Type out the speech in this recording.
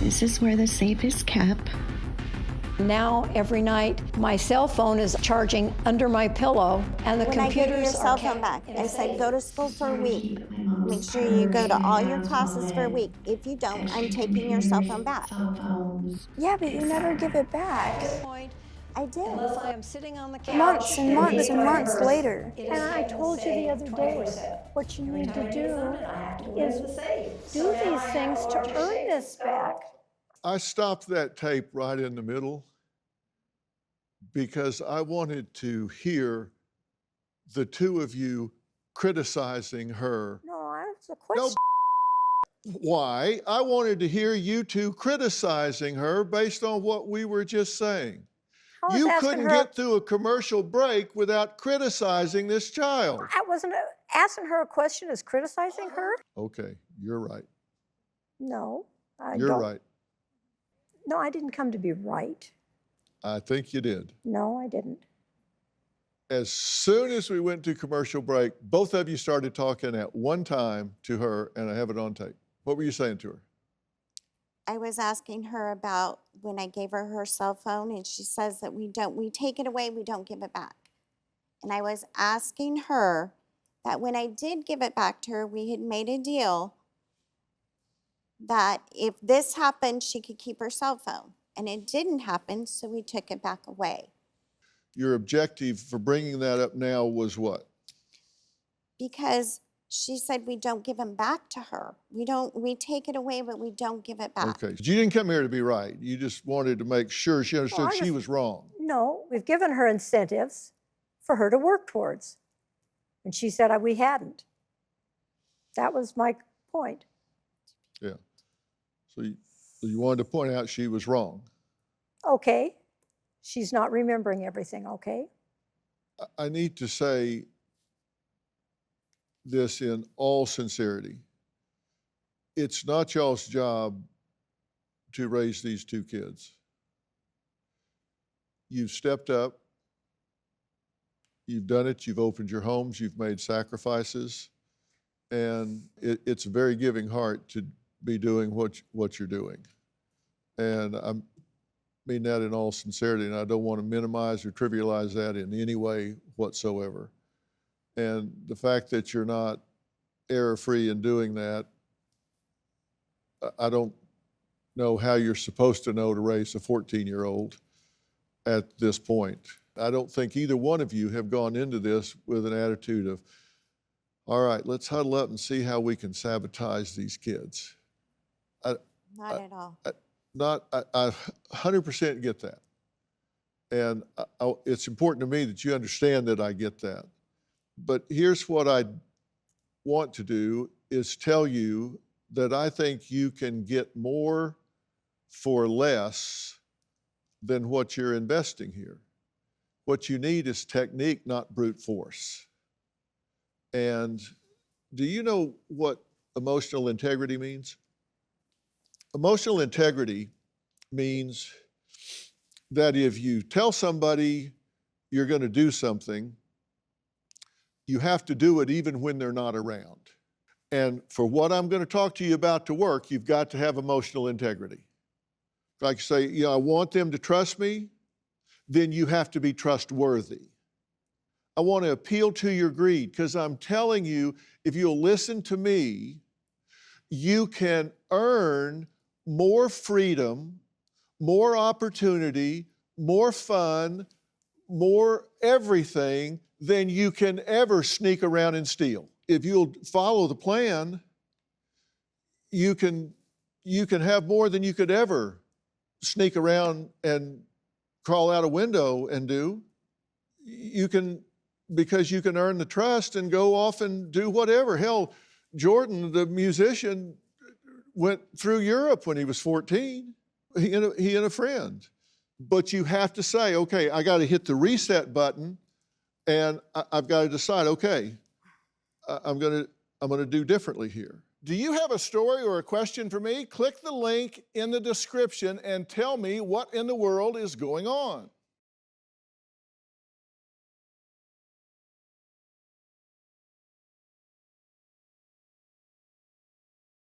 This is where the safe is kept. Now, every night, my cell phone is charging under my pillow, and the When I gave you your computers cell are phone back, I said, go to school for a week. Make sure you go to all your classes for a week. If you don't, I'm taking your cell phone back. Yeah, but you never give it back. I did. Unless I am sitting on the couch. Months and months and months later. And I told you the other day, what you need to do is do these things to earn this back. I stopped that tape right in the middle because I wanted to hear the two of you criticizing her. No, that's a question. No, why? I wanted to hear you two criticizing her based on what we were just saying. You couldn't get through a commercial break without criticizing this child. I wasn't asking her a question as criticizing her. Okay, you're right. No, I don't. You're right. No, I didn't come to be right. I think you did. No, I didn't. As soon as we went to commercial break, both of you started talking at one time to her, and I have it on tape. What were you saying to her? I was asking her about when I gave her her cell phone, and she says that we take it away, we don't give it back. And I was asking her that when I did give it back to her, we had made a deal that if this happened, she could keep her cell phone. And it didn't happen, so we took it back away. Your objective for bringing that up now was what? Because she said we don't give them back to her. We take it away, but we don't give it back. Okay, you didn't come here to be right. You just wanted to make sure she understood she was wrong. No, we've given her incentives for her to work towards. And she said we hadn't. That was my point. Yeah. So you wanted to point out she was wrong. Okay. She's not remembering everything, okay? I need to say this in all sincerity. It's not y'all's job to raise these two kids. You've stepped up. You've done it. You've opened your homes. You've made sacrifices. And it's a very giving heart to be doing what you're doing. And I mean that in all sincerity, and I don't want to minimize or trivialize that in any way whatsoever. And the fact that you're not error-free in doing that, I don't know how you're supposed to know to raise a 14-year-old at this point. I don't think either one of you have gone into this with an attitude of, all right, let's huddle up and see how we can sabotage these kids. Not at all. I 100% get that. And it's important to me that you understand that I get that. But here's what I want to do is tell you that I think you can get more for less than what you're investing here. What you need is technique, not brute force. And do you know what emotional integrity means? Emotional integrity means that if you tell somebody you're going to do something, you have to do it even when they're not around. And for what I'm going to talk to you about to work, you've got to have emotional integrity. Like you say, I want them to trust me, then you have to be trustworthy. I want to appeal to your greed because I'm telling you, if you'll listen to me, you can earn more freedom, more opportunity, more fun, more everything than you can ever sneak around and steal. If you'll follow the plan, you can have more than you could ever sneak around and crawl out a window and do. Because you can earn the trust and go off and do whatever. Hell, Jordan, the musician, went through Europe when he was 14, he and a friend. But you have to say, okay, I got to hit the reset button, and I've got to decide, okay, I'm going to do differently here. Do you have a story or a question for me? Click the link in the description and tell me what in the world is going on.